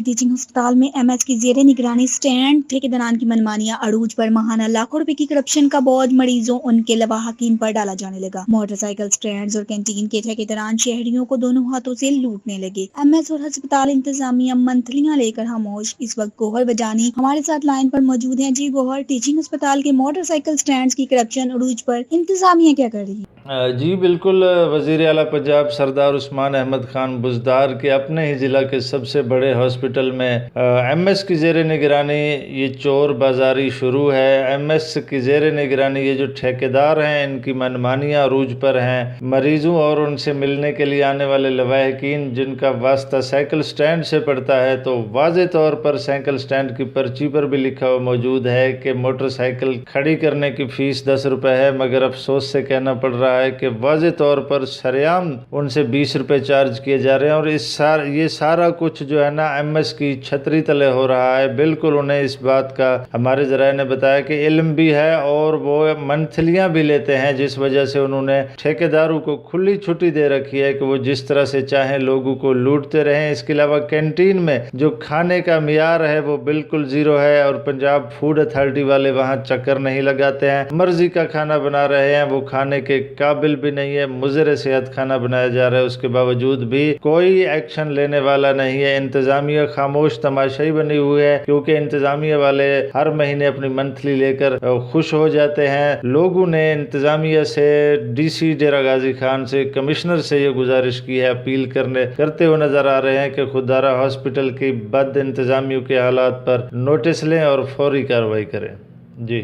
Teaching ہسپتال میں M S کی زیر نگرانی سٹینڈ ٹھیکیداران کی منمانیاں عروج پر ماہانہ لاکھوں روپے کی کرپشن کا بوجھ مریضوں ان کے لواحقین پر ڈالا جانے لگا۔ موٹر سائیکل سٹینڈز اور کینٹین کے ٹھیکیداران شہریوں کو دونوں ہاتھوں سے لوٹنے لگے۔ ایم ایس اور ہسپتال انتظامیہ منتھلیاں لے کر خاموش۔ اس وقت گوہر بجانی ہمارے ساتھ لائن پر موجود ہیں۔ جی گوہر، ٹیچنگ ہسپتال کے موٹر سائیکل سٹینڈز کی کرپشن عروج پر انتظامیہ کیا کر رہی ہے؟ جی بالکل، وزیر اعلیٰ پنجاب سردار عثمان احمد خان بزدار کے اپنے ہی ضلع کے سب سے بڑے ہاسپٹل میں ایم ایس کی زیر نگرانی یہ چور بازاری شروع ہے۔ ایم ایس کی زیر نگرانی یہ جو ٹھیکیدار ہیں ان کی منمانیاں عروج پر ہیں۔ مریضوں اور ان سے ملنے کے لیے آنے والے لواحقین جن کا واسطہ سائیکل سٹینڈ سے پڑتا ہے تو واضح طور پر سائیکل سٹینڈ کی پرچی پر بھی لکھا ہوا موجود ہے کہ موٹر سائیکل کھڑی کرنے کی فیس 10 روپے ہے، مگر افسوس سے کہنا پڑ رہا ہے کہ واضح طور پر سریعام ان سے 20 روپے چارج کیے جا رہے ہیں، اور یہ سارا کچھ جو ہے نا ایم ایس کی چھتری تلے ہو رہا ہے۔ بالکل انہیں اس بات کا ہمارے ذرائع نے بتایا کہ علم بھی ہے اور وہ منتھلیاں بھی لیتے ہیں، جس وجہ سے انہوں نے ٹھیکیداروں کو کھلی چھٹی دے رکھی ہے کہ وہ جس طرح سے چاہیں لوگوں کو لوٹتے رہیں۔ اس کے علاوہ کینٹین میں جو کھانے کا معیار ہے وہ بالکل زیرو ہے، اور پنجاب فوڈ اتھارٹی والے وہاں چکر نہیں لگاتے ہیں، مرضی کا کھانا بنا رہے ہیں، وہ کھانے کے قابل بھی نہیں ہے، مضر صحت کھانا بنایا جا رہا ہے، اس کے باوجود بھی کوئی ایکشن لینے والا نہیں ہے۔ انتظامیہ خاموش تماشائی بنی ہوئی ہے، کیونکہ انتظامیہ والے ہر مہینے اپنی منتھلی لے کر خوش ہو جاتے ہیں۔ لوگوں نے انتظامیہ سے، ڈی سی ڈیرہ غازی خان سے، کمشنر سے یہ گزارش کی ہے، اپیل کرتے ہوئے نظر آ رہے ہیں کہ خوددارا ہاسپٹل کی بد انتظامیوں کے حالات پر نوٹس لیں اور فوری کارروائی کریں۔ جی